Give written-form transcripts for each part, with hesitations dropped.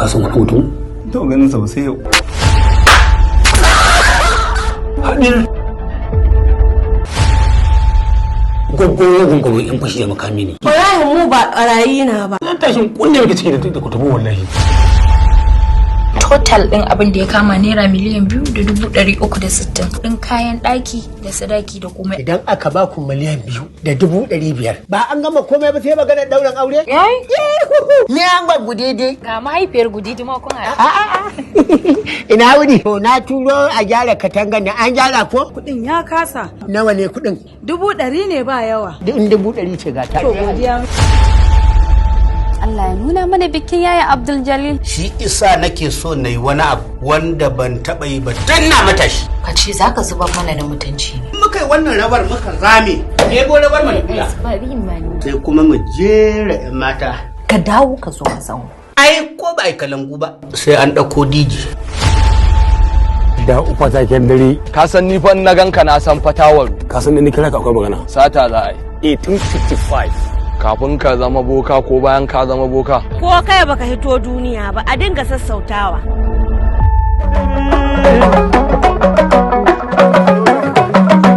ka san wani mutum? To ganin sa sai yau. Haɗin gwagwagwagwagwagwagwa yan fashi da makami ne. Barayin mu ba ɓarayi na ba. Nan tashin kunne muke ciki da kutubu wallahi. Total ɗin abin da ya kama naira miliyan 2,360 ɗin kayan ɗaki da sadaki da komai. Idan aka ba ku miliyan 2,500 ba an gama komai ba sai maganar ɗaurin aure? Yayi. Ni an gwa gudede. Ga mahaifiyar gudidi ma kun haɗa. Ina wuni. To na turo a gyara katangan nan an gyara ko? Kuɗin ya kasa. Nawa ne kuɗin? 100 ne ba yawa. In 100 ce ga ta. To godiya. Allah ya nuna mana bikin yaya Abdul Jalil. Shi isa nake so na yi wani abu wanda ban taɓa yi ba dan na matashi. Ka ce za ka zuba mana da mutunci ne. Muka yi wannan rabar muka zame. Ego rabar mana kula. Sai kuma mu jera 'yan mata. Ka dawo ka zo ka san. Ai ko ba ai kalangu ba. Sai an ɗauko diji. Da ufa taken dare. Ka san ni fa na ganka na san fatawar. Ka san ni kira ka akwai magana. Sata za a yi. 1855. Kafin ka zama boka ko bayan ka zama boka. Ko kai baka hito duniya ba a dinga sassautawa.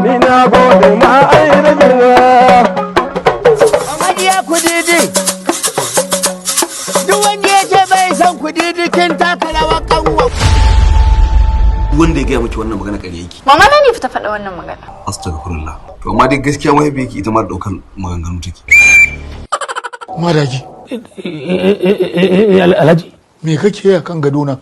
Ni na gode ma ai rajina. Amadiya kudidi. Duk wanda ya ce bai san kudidi kin taka rawa kanwa. Wanda ya gaya miki wannan magana ƙarya yake. Mama na ne fita faɗa wannan magana. Astaghfirullah. To amma dai gaskiya mahaifiyarki ita ma da ɗaukan maganganu take. Madaki, Alhaji. me kake yi a kan gado na?